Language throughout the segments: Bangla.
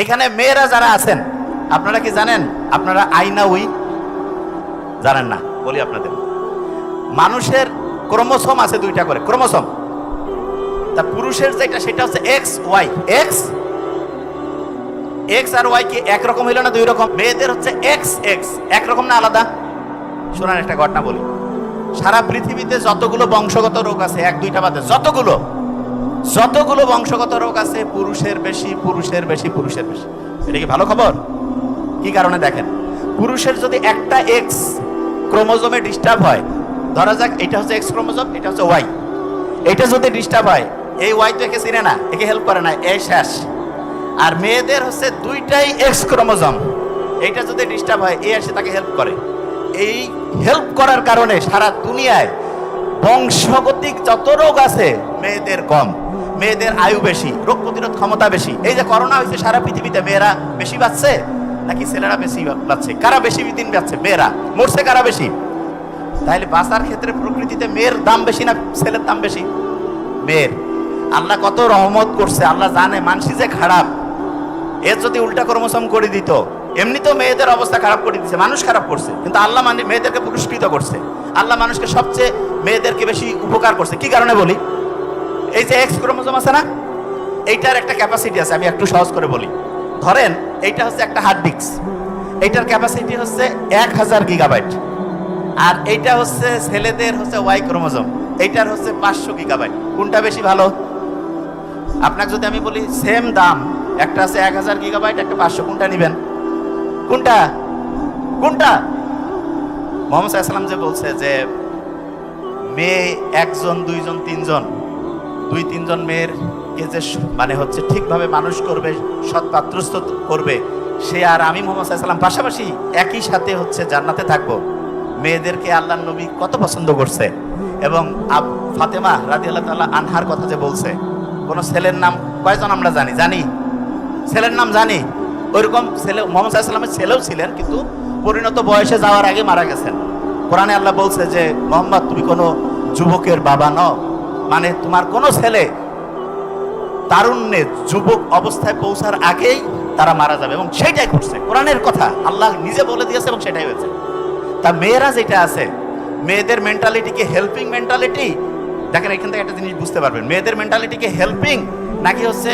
এখানে মেয়েরা যারা আছেন, আপনারা কি জানেন আপনারা আইনা উই জানেন না? বলি আপনাদের, মানুষের ক্রোমোসোম আছে দুইটা করে ক্রোমোসোম। তা পুরুষের যেটা সেটা হচ্ছে এক্স ওয়াই। এক্স এক্স আর ওয়াই কি একরকম হইল না দুই রকম? মেয়েদের হচ্ছে এক্স এক্স, একরকম না আলাদা? শোনান একটা ঘটনা বলি। সারা পৃথিবীতে যতগুলো বংশগত রোগ আছে, এক দুইটা বাদে যতগুলো বংশগত রোগ আছে, পুরুষের বেশি পুরুষের বেশি পুরুষের বেশি। এটা কি ভালো খবর? কি কারণে দেখেন, পুরুষের যদি একটা এক্স ক্রোমোজোমে ডিস্টার্ব হয়, ধরা যাক এটা হচ্ছে এক্স ক্রোমোজোম, এটা হচ্ছে ওয়াই, এটা যদি ডিস্টার্ব হয়, এই ওয়াই তো একে চিনে না, একে হেল্প করে না, এই শেষ। আর মেয়েদের হচ্ছে দুইটাই এক্স ক্রোমোজোম, এইটা যদি ডিস্টার্ব হয়, এ এসে তাকে হেল্প করে। এই হেল্প করার কারণে সারা দুনিয়ায় বংশগতিক যত রোগ আছে মেয়েদের কম, মেয়েদের আয়ু বেশি, রোগ প্রতিরোধ ক্ষমতা বেশি। এই যে করোনা হয়েছে সারা পৃথিবীতে, মেয়েরা বেশি বাঁচছে নাকি ছেলেরা বেশি বাঁচছে? কারা বেশি দিন বাঁচছে? মেয়েরা। মরছে কারা বেশি? তাহলে বাঁচার ক্ষেত্রে প্রকৃতিতে মেয়ের দাম বেশি না ছেলের দাম বেশি? মেয়ের। আল্লাহ কত রহমত করছে, আল্লাহ জানে মানসি যে খারাপ। এর যদি উল্টা ক্রোমোসোম করে দিত, এমনি তো মেয়েদের অবস্থা খারাপ করে দিচ্ছে, মানুষ খারাপ করছে, কিন্তু আল্লাহ মেয়েদেরকে পুরস্কৃত করছে। আল্লাহ মানুষকে সবচেয়ে মেয়েদেরকে বেশি উপকার করছে। কি কারণে বলি? এই যে এক্স ক্রোমোসোম আছে না, এইটার একটা ক্যাপাসিটি আছে। আমি একটু সহজ করে বলি। ধরেন এইটা হচ্ছে একটা হার্ড ডিস্ক, এইটার ক্যাপাসিটি হচ্ছে 1000 গিগাবাইট। আর এইটা হচ্ছে ছেলেদের হচ্ছে ওয়াই ক্রোমোসোম, এইটার হচ্ছে 500 গিগাবাইট। কোনটা বেশি ভালো? আপনাকে যদি আমি বলি সেম দাম, একটা আছে 1000 গিগাবাইট, একটা 500, কোনটা নেবেন? কোনটা কোনটা? মোহাম্মদ সাল্লাল্লাহু আলাইহি ওয়াসাল্লাম যে বলছে যে মেয়ে একজন দুইজন তিনজন, দুই তিনজন মেয়ের কে যে মানে হচ্ছে ঠিকভাবে মানুষ করবে, সৎ পাত্রস্থ করবে, সে আর আমি মোহাম্মদ সাল্লাল্লাহু আলাইহি ওয়াসাল্লাম পাশাপাশি একই সাথে হচ্ছে জান্নাতে থাকবো। মেয়েদেরকে আল্লাহর নবী কত পছন্দ করছে। এবং ফাতেমা রাদিয়াল্লাহু তাআলা আনহার কথা যে বলছে, কোন ছেলের নাম কয়জন আমরা জানি? ছেলের নাম জানি। ওইরকম ছেলে মোহাম্মদ সাল্লাল্লাহু আলাইহি ওয়াসাল্লামের ছেলেও ছিলেন, কিন্তু পরিণত বয়সে যাওয়ার আগে মারা গেছেন। কোরআনে আল্লাহ বলছে যে মোহাম্মদ তুমি কোনো যুবকের বাবা নও, মানে তোমার কোনো ছেলে তারুণ্যে যুবক অবস্থায় পৌঁছার আগেই তারা মারা যাবে। এবং সেটাই করছে, কোরআনের কথা আল্লাহ নিজে বলে দিয়েছে এবং সেটাই হয়েছে। তা মেয়েরা যেটা আছে, মেয়েদের মেন্টালিটিকে হেল্পিং মেন্টালিটি, দেখেন এখান থেকে একটা জিনিস বুঝতে পারবেন, মেয়েদের মেন্টালিটিকে হেল্পিং নাকি হচ্ছে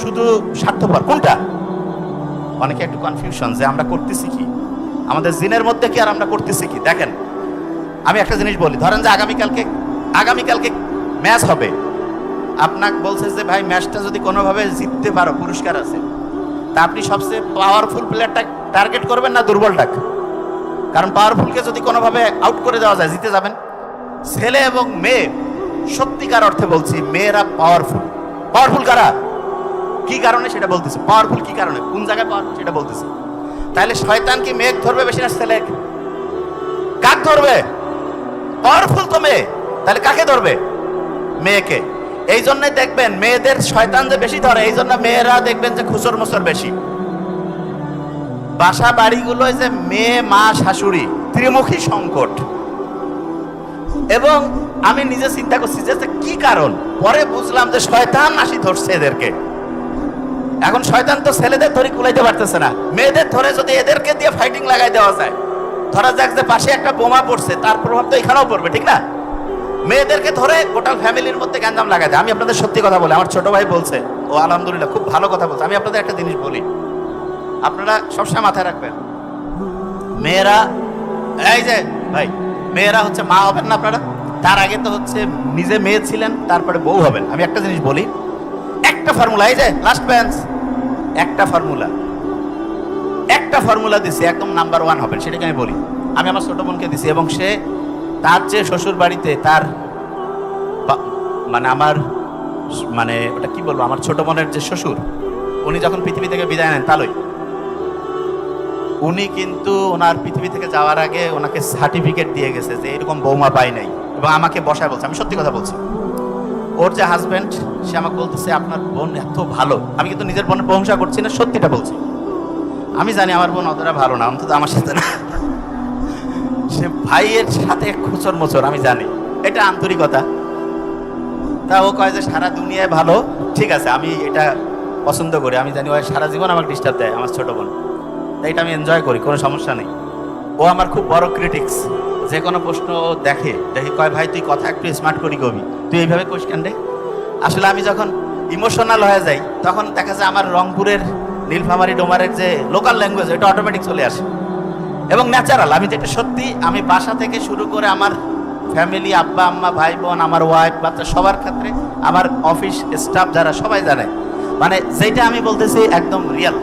শুধু স্বার্থপর, কোনটা? অনেকে একটু কনফিউশন যে আমরা করতেছি কি, আমাদের জিনের মধ্যে কি আর আমরা করতেছি কি। দেখেন আমি একটা জিনিস বলি, ধরেন যে আগামীকালকে ম্যাচ হবে, আপনাকে বলছে যে ভাই ম্যাচটা যদি কোনোভাবে জিততে পারো পুরস্কার আছে, তা আপনি সবচেয়ে পাওয়ারফুল প্লেয়ারটা টার্গেট করবেন না দুর্বলটাকে? কারণ পাওয়ারফুলকে যদি কোনোভাবে আউট করে দেওয়া যায় জিতে যাবেন। ছেলে এবং মেয়ে, সত্যিকার অর্থে বলছি, মেয়েরা পাওয়ারফুল কারা? কি কারণে সেটা বলতেছে। পাওয়ারফুল কি কারণে, কোন জায়গায় পাওয়ারফুল সেটা বলতেছে। তাহলে শয়তান কি মেয়ে ধরবে বেশি না ছেলে? কাক ধরবে? পাওয়ারফুল তো মেয়ে, তাহলে কাকে ধরবে? মেয়েকে। এই জন্যই দেখবেন মেয়েদের শয়তান যে বেশি ধরে, এই জন্য মেয়েরা দেখবেন যে খুচর মুচর বেশি। বাসা বাড়িগুলোয় যে মেয়ে মা শাশুড়ি ত্রিমুখী সংকট। এবং আমি নিজে চিন্তা করছি যে কি কারণ, পরে বুঝলাম যে শয়তান আসি ধরছে এদেরকে। এখন শয়তান তো ছেলেদের ধরে কুলাইতে পারতেছে না, মেয়েদের ধরে যদি এদেরকে দিয়ে ফাইটিং লাগাই দেওয়া যায়, ধরা যাক যে পাশে একটা বোমা পড়ছে, তার প্রভাব তো এখানেও পড়বে, ঠিক না? মেয়েদেরকে ধরে গোটা ফ্যামিলির মধ্যে গ্যাঞ্জাম লাগাই দেয়। আমি আপনাদের সত্যি কথা বলি, আমার ছোট ভাই বলছে, ও আলহামদুলিল্লাহ খুব ভালো কথা বলছে। আমি আপনাদের একটা জিনিস বলি, আপনারা সবসময় মাথায় রাখবেন, মেয়েরা, এই যে ভাই, মেয়েরা হচ্ছে মা হবেন না আপনারা, তার আগে তো হচ্ছে নিজে মেয়ে ছিলেন, তারপরে বউ হবেন। আমি একটা জিনিস বলি, একটা ফর্মুলা, এই যে লাস্ট বেঞ্চ, একটা ফর্মুলা দিছি, একদম নাম্বার 1 হবেন, সেটাকে আমি বলি। আমি আমার ছোট বোনকে দিছি, এবং সে তার যে শ্বশুর বাড়িতে তার মানে ওটা কি বলবো, আমার ছোট বোনের যে শ্বশুর, উনি যখন পৃথিবী থেকে বিদায় নেন, তালই উনি কিন্তু ওনার পৃথিবী থেকে যাওয়ার আগে ওনাকে সার্টিফিকেট দিয়ে গেছে যে এরকম বৌমা পাই নাই, এবং আমাকে বসায় বলছে, আমি সত্যি কথা বলছি। ওর যে হাজব্যান্ড, সে আমাকে বলতেছে আপনার বোন এত ভালো। আমি কিন্তু নিজের বোনের প্রশংসা করছি না, সত্যিটা বলছি। আমি জানি আমার বোন অতটা ভালো না, অন্তত আমার সাথে না, সে ভাইয়ের সাথে খুচর মোচর, আমি জানি, এটা আন্তরিকতা। তা ও কয় যে সারা দুনিয়ায় ভালো, ঠিক আছে, আমি এটা পছন্দ করি, আমি জানি ও সারা জীবন আমাকে ডিস্টার্ব দেয়, আমার ছোট বোন, তাই এটা আমি এনজয় করি, কোনো সমস্যা নেই। ও আমার খুব বড় ক্রিটিক্স, যে কোনো প্রশ্ন দেখে কয় ভাই তুই কথা একটু স্মার্ট করি কবি, তুই এইভাবে কোষ কেন রে। আসলে আমি যখন ইমোশনাল হয়ে যাই তখন দেখা যায় আমার রংপুরের নীলফামারী ডোমারের যে লোকাল ল্যাঙ্গুয়েজ এটা অটোমেটিক চলে আসে এবং ন্যাচারাল। আমি যেটা সত্যি, আমি বাসা থেকে শুরু করে আমার ফ্যামিলি, আব্বা আম্মা ভাই বোন, আমার ওয়াইফ বাচ্চা সবার ক্ষেত্রে, আমার অফিস স্টাফ যারা সবাই জানে, মানে যেটা আমি বলতেছি একদম রিয়েল।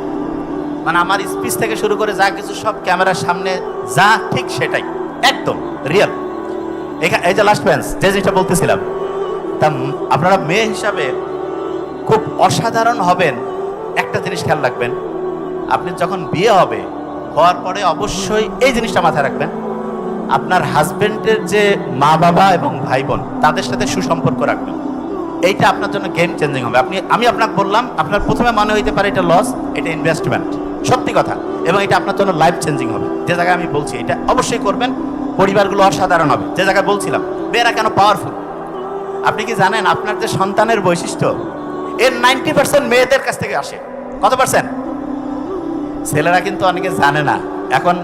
মানে আমার স্পিচ থেকে শুরু করে যা কিছু সব ক্যামেরার সামনে যা ঠিক সেটাই একদম রিয়েল। এই যে লাস্ট বেঞ্চ যে জিনিসটা বলতেছিলাম, তা আপনারা মেয়ে হিসাবে খুব অসাধারণ হবেন। একটা জিনিস খেয়াল রাখবেন, আপনি যখন বিয়ে হবে, হওয়ার পরে অবশ্যই এই জিনিসটা মাথায় রাখবেন, আপনার হাজবেন্ডের যে মা বাবা এবং ভাই বোন তাদের সাথে সুসম্পর্ক রাখবেন। এইটা আপনার জন্য গেম চেঞ্জিং হবে। আমি আপনাকে বললাম, আপনার প্রথমে মনে হইতে পারে এটা লস, এটা ইনভেস্টমেন্ট, সত্যি কথা, এবং এটা আপনার জন্য লাইফ চেঞ্জিং হবে। যে জায়গায় আমি বলছি এটা অবশ্যই করবেন, পরিবারগুলো অসাধারণ হবে। যে জায়গায় বলছিলাম মেয়েরা কেন পাওয়ারফুল, আপনি কি জানেন আপনার যে সন্তানের বৈশিষ্ট্য এর 90% মেয়েদের কাছ থেকে আসে। কত পার্সেন্ট? ছেলেরা কিন্তু অনেকে জানে না, এখন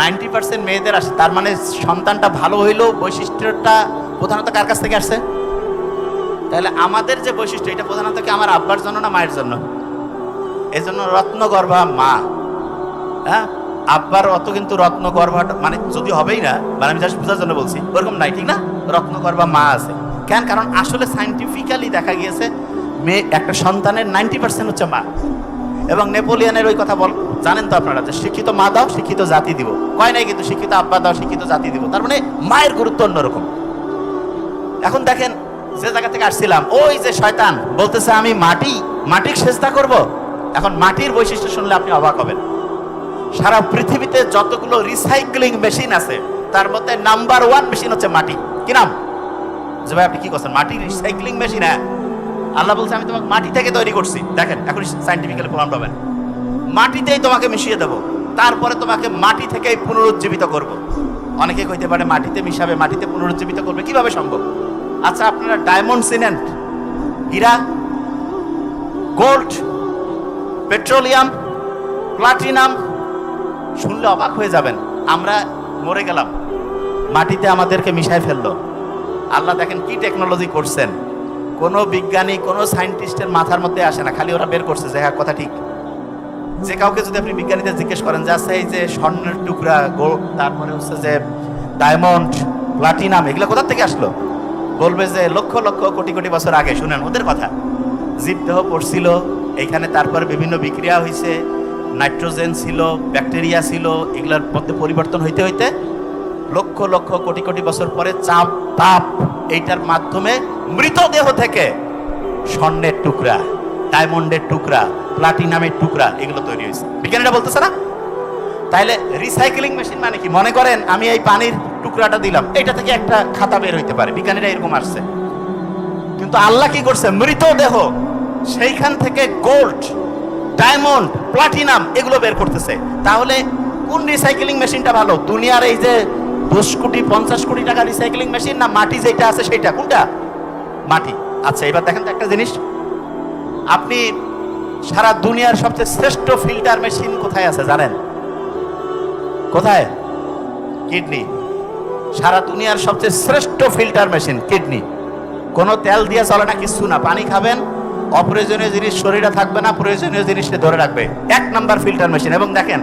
90% মেয়েদের আসে। তার মানে সন্তানটা ভালো হইলেও বৈশিষ্ট্যটা প্রধানত কার কাছ থেকে আসছে? তাহলে আমাদের যে বৈশিষ্ট্য এটা প্রধানত কি আমার আব্বার জন্য না মায়ের জন্য? এই জন্য রত্নগর্ভা মা, হ্যাঁ, আব্বার অত কিন্তু রত্নগর্ভাটা মানে যদি হবেই না, মানে আমি জাস্ট বোঝার জন্য বলছি, ওরকম নাই, ঠিক না? রত্নগর্ভা মা আছে কেন? কারণ আসলে সাইন্টিফিক্যালি দেখা গিয়েছে মেয়ে একটা সন্তানের 90% হচ্ছে মা। এবং নেপোলিয়নের ওই কথা জানেন তো আপনারা, যে শিক্ষিত মা দাও শিক্ষিত জাতি দিব, কয় নাই কিন্তু শিক্ষিত আব্বা দাও শিক্ষিত জাতি দিব। তার মানে মায়ের গুরুত্ব অন্যরকম। এখন দেখেন যে জায়গা থেকে আসছিলাম, ওই যে শয়তান বলতেছে আমি মাটির সেজদা করব। এখন মাটির বৈশিষ্ট্য শুনলে আপনি অবাক হবেন। সারা পৃথিবীতে যতগুলো রিসাইক্লিং মেশিন আছে তার মধ্যে নাম্বার 1 মেশিন হচ্ছে মাটি। কি নাম? যে ভাই আপনি কি করছেন? মাটি রিসাইক্লিং মেশিন? হ্যাঁ, আল্লাহ বলছে আমি তোমাকে মাটি থেকে তৈরি করছি। দেখেন এখন সাইন্টিফিক্যালি প্রমাণ পাবেন, মাটিতেই তোমাকে মিশিয়ে দেবো, তারপরে তোমাকে মাটি থেকেই পুনরুজ্জীবিত করব। অনেকে কইতে পারে মাটিতে মিশাবে, মাটিতে পুনরুজ্জীবিত করবে, কিভাবে সম্ভব? আচ্ছা আপনারা ডায়মন্ড, সিমেন্ট, হীরা, গোল্ড, পেট্রোলিয়াম, প্লাটিনাম শুনলে অবাক হয়ে যাবেন। আমরা মরে গেলাম, মাটিতে আমাদেরকে মিশায় ফেললো। আল্লাহ দেখেন কি টেকনোলজি করছেন, কোনো বিজ্ঞানী কোনো সায়েন্টিস্টের মাথার মধ্যে আসে না, খালি ওরা বের করছে যে হ্যাঁ কথা ঠিক। যে কাউকে যদি আপনি বিজ্ঞানীদের জিজ্ঞেস করেন যে আচ্ছা এই যে স্বর্ণের টুকরা, গোল্ড, তারপরে হচ্ছে যে ডায়মন্ড, প্লাটিনাম, এগুলো কোথা থেকে আসলো? বলবে যে লক্ষ লক্ষ কোটি কোটি বছর আগে। শুনেন ওদের কথা, জীবদেহ পড়ছিল এইখানে, তারপরে বিভিন্ন বিক্রিয়া হয়েছে, নাইট্রোজেন ছিল, ব্যাকটেরিয়া ছিল, এগুলোর মধ্যে পরিবর্তন হইতে হইতে লক্ষ লক্ষ কোটি কোটি বছর পরে চাপ তাপ এইটার মাধ্যমে মৃতদেহ থেকে স্বর্ণের টুকরা, ডায়মন্ডের টুকরা, প্লাটিনামের টুকরা এগুলো তৈরি হয়েছে। বিজ্ঞানীরা বলতেছে না? তাইলে রিসাইক্লিং মেশিন মানে কি? মনে করেন আমি এই পানির টুকরাটা দিলাম, এটা থেকে একটা খাতা বের হইতে পারে, বিজ্ঞানীরা এরকম আসছে। কিন্তু আল্লাহ কি করছে? মৃতদেহ সেইখান থেকে গোল্ড, ডায়মন্ড, প্লাটিনাম এগুলো বের করতেছে। তাহলে কোন রিসাইক্লিং মেশিনটা ভালো? দুনিয়ার এই যে 10 কোটি 50 কোটি টাকা রিসাইক্লিং মেশিন, না মাটি যেটা আছে সেটা? কোনটা? মাটি। আচ্ছা এবার দেখেন তো একটা জিনিস, আপনি সারা দুনিয়ার সবচেয়ে শ্রেষ্ঠ ফিল্টার মেশিন কোথায় আছে জানেন? কোথায়? কিডনি। সারা দুনিয়ার সবচেয়ে শ্রেষ্ঠ ফিল্টার মেশিন কিডনি। কোনো তেল দিয়ে চলে না, কিছু না, পানি খাবেন, অপ্রয়োজনীয় জিনিস শরীরে থাকবে না, প্রয়োজনীয় জিনিসকে ধরে রাখবে। 1 নাম্বার ফিল্টার মেশিন। এবং দেখেন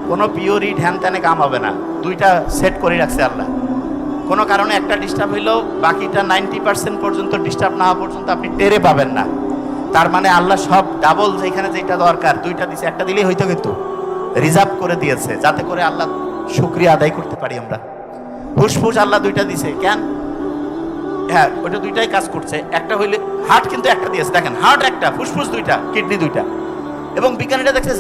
কোনো পিওরি ঢ্যান ত্যানে কাম হবে না, দুইটা সেট করে রাখছে আল্লাহ। কোনো কারণে একটা ডিস্টার্ব হইলেও বাকিটা 90% পর্যন্ত ডিস্টার্ব না হওয়া পর্যন্ত আপনি টেরে পাবেন না। তার মানে আল্লাহ সব ডাবল, যেখানে যেটা দরকার দুইটা দিছে, একটা দিলেই হইতো, কিন্তু রিজার্ভ করে দিয়েছে যাতে করে আল্লাহ শুকরিয়া আদায় করতে পারি আমরা। ফুসফুস আল্লাহ দুইটা দিছে কেন? হ্যাঁ ওইটা দুইটাই কাজ করছে। একটা হইলে হার্ট কিন্তু একটা দিয়েছে, দেখেন হার্ট একটা, ফুসফুস দুইটা, কিডনি দুইটা। এবং বিজ্ঞানীরা দেখছে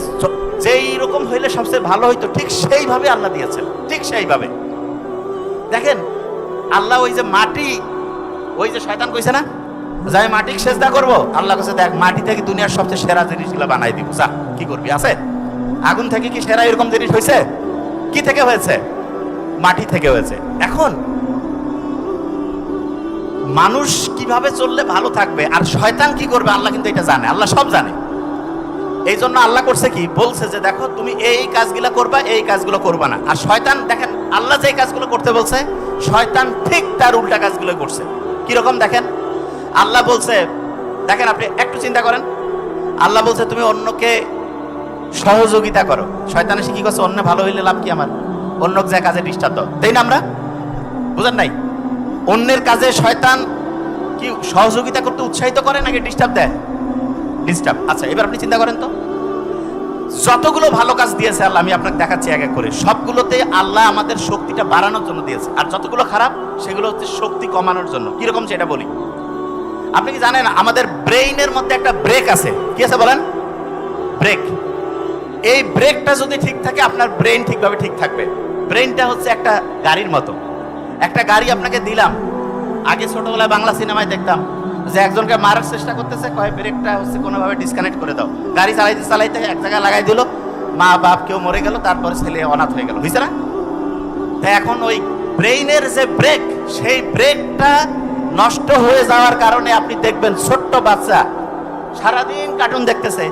যেই রকম হইলে সবচেয়ে ভালো হইতো ঠিক সেইভাবে আল্লাহ দিয়েছেন, ঠিক সেইভাবে। দেখেন আল্লাহ ওই যে মাটি, ওই যে শয়তান কইছে না যাই মাটি সেজদা করবো, আল্লাহ কাছে দেখ মাটি থেকে দুনিয়ার সবচেয়ে সেরা জিনিসগুলো বানাই দিব, যা কি করবি? আছে? আগুন থেকে কি সেরা এরকম জিনিস হয়েছে? কি থেকে হয়েছে? মাটি থেকে হয়েছে। এখন মানুষ কিভাবে চললে ভালো থাকবে আর শয়তান কি করবে আল্লাহ কিন্তু এটা জানে, আল্লাহ সব জানে। এই জন্য আল্লাহ করছে কি, বলছে যে দেখো তুমি এই কাজগুলো করবা, এই কাজগুলো করবা না। আর শয়তান দেখেন, আল্লাহ যে কাজগুলো করতে বলছে শয়তান ঠিক তার উল্টা কাজগুলো করছে। কিরকম দেখেন, আল্লাহ বলছে, দেখেন আপনি একটু চিন্তা করেন, আল্লাহ বলছে তুমি অন্যকে সহযোগিতা করো। শয়তান এসে কি করছে, অন্য ভালো হইলে লাভ কি আমার, অন্য যে কাজে ডিস্টার্ব দাও, তাই না? আমরা বুঝেন নাই, অন্যের কাজে শয়তান কি সহযোগিতা করতে উৎসাহিত করে নাকি ডিস্টার্ব দেয়? ডিস্টার্ব। আচ্ছা এবার আপনি চিন্তা করেন তো, যতগুলো ভালো কাজ দিয়েছে আল্লাহ, আমি আপনাকে দেখাচ্ছি এক এক করে, সবগুলোতে আল্লাহ আমাদের শক্তিটা বাড়ানোর জন্য দিয়েছে। আর যতগুলো খারাপ সেগুলো হচ্ছে শক্তি কমানোর জন্য। কিরকম সেটা বলি। আপনি কি জানেন আমাদের ব্রেইনের মধ্যে একটা ব্রেক আছে? কি আছে বলেন? ব্রেক। এই ব্রেকটা যদি ঠিক থাকে আপনার ব্রেন ঠিকভাবে ঠিক থাকবে। ব্রেনটা হচ্ছে একটা গাড়ির মতো। একটা গাড়ি আপনাকে দিলাম, আগে ছোটবেলায় বাংলা সিনেমায় দেখতাম যে একজনকে মারার চেষ্টা করতেছে, কয় ব্রেকটা হচ্ছে কোনোভাবে ডিসকানেক্ট করে দাও। গাড়ি চালাইতে চালাইতে এক জায়গায় লাগাই দিল, মা বাপ কেউ মরে গেল, তারপরে ছেলে অনাথ হয়ে গেল, হয়েছে না? তাই এখন ওই ব্রেইনের যে ব্রেক, সেই ব্রেকটা নষ্ট হয়ে যাওয়ার কারণে আপনি দেখবেন ছোট্ট বাচ্চা সারাদিন কার্টুন দেখতেছে,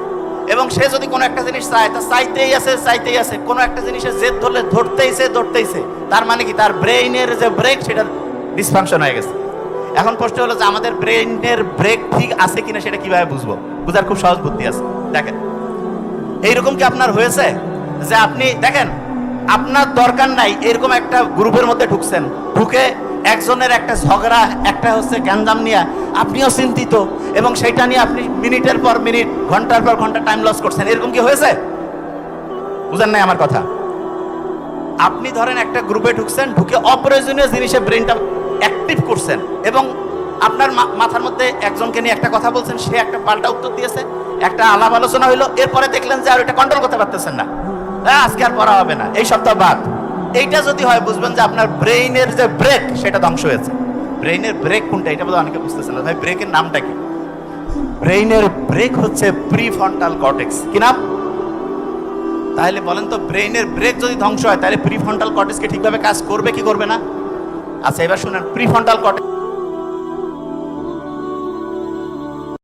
এবং সে যদি কোনো একটা জিনিস চায় তা চাইতেই আছে, কোনো একটা জিনিসের জেদ ধরলে ধরতেইছে। তার মানে কি, তার ব্রেইনের যে ব্রেক সেটা ডিসফাংশন হয়ে গেছে। এখন প্রশ্ন হলো যে আমাদের ব্রেইনের ব্রেক ঠিক আছে কিনা সেটা কিভাবে বুঝবো? বুঝার খুব সহজ বুদ্ধি আছে। দেখেন, এইরকম কি আপনার হয়েছে যে আপনি দেখেন আপনার দরকার নাই এরকম একটা গ্রুপের মধ্যে ঢুকছেন, ঢুকে একজনের একটা ঝগড়া, একটা হচ্ছে গ্যাঞ্জাম নিয়ে আপনিও চিন্তিত, এবং সেটা নিয়ে আপনি মিনিটের পর মিনিট, ঘন্টার পর ঘন্টা টাইম লস করছেন। এরকম কি হয়েছে? বুঝেন নাই আমার কথা? আপনি ধরেন একটা গ্রুপে ঢুকছেন, ঢুকে অপ্রয়োজনীয় জিনিসে ব্রেনটা অ্যাক্টিভ করছেন, এবং আপনার মাথার মধ্যে একজনকে নিয়ে একটা কথা বলছেন, সে একটা পাল্টা উত্তর দিয়েছে, একটা আলাপ আলোচনা হইলো, এরপরে দেখলেন যে আর ওইটা কন্ট্রোল করতে পারতেছেন না, আজকে আর পড়া হবে না, এই সপ্তাহ বাদ। এইটা যদি হয় বুঝবেন যে আপনার ব্রেইনের যে ব্রেক সেটা ধ্বংস হয়েছে। ব্রেইনের ব্রেক কোনটা এটা বোধহয় অনেকে বুঝতেছেন না। ভাই ব্রেকের নামটা কি? ব্রেইনের ব্রেক হচ্ছে প্রিফ্রন্টাল কর্টেক্স। কি নাম? তাহলে বলেন তো, ব্রেইনের ব্রেক যদি ধ্বংস হয় তাহলে প্রিফ্রন্টাল কর্টেক্স কি ঠিকভাবে কাজ করবে কি করবে না? আচ্ছা এবার শুনেন, প্রিফ্রন্টাল কর্টেক্স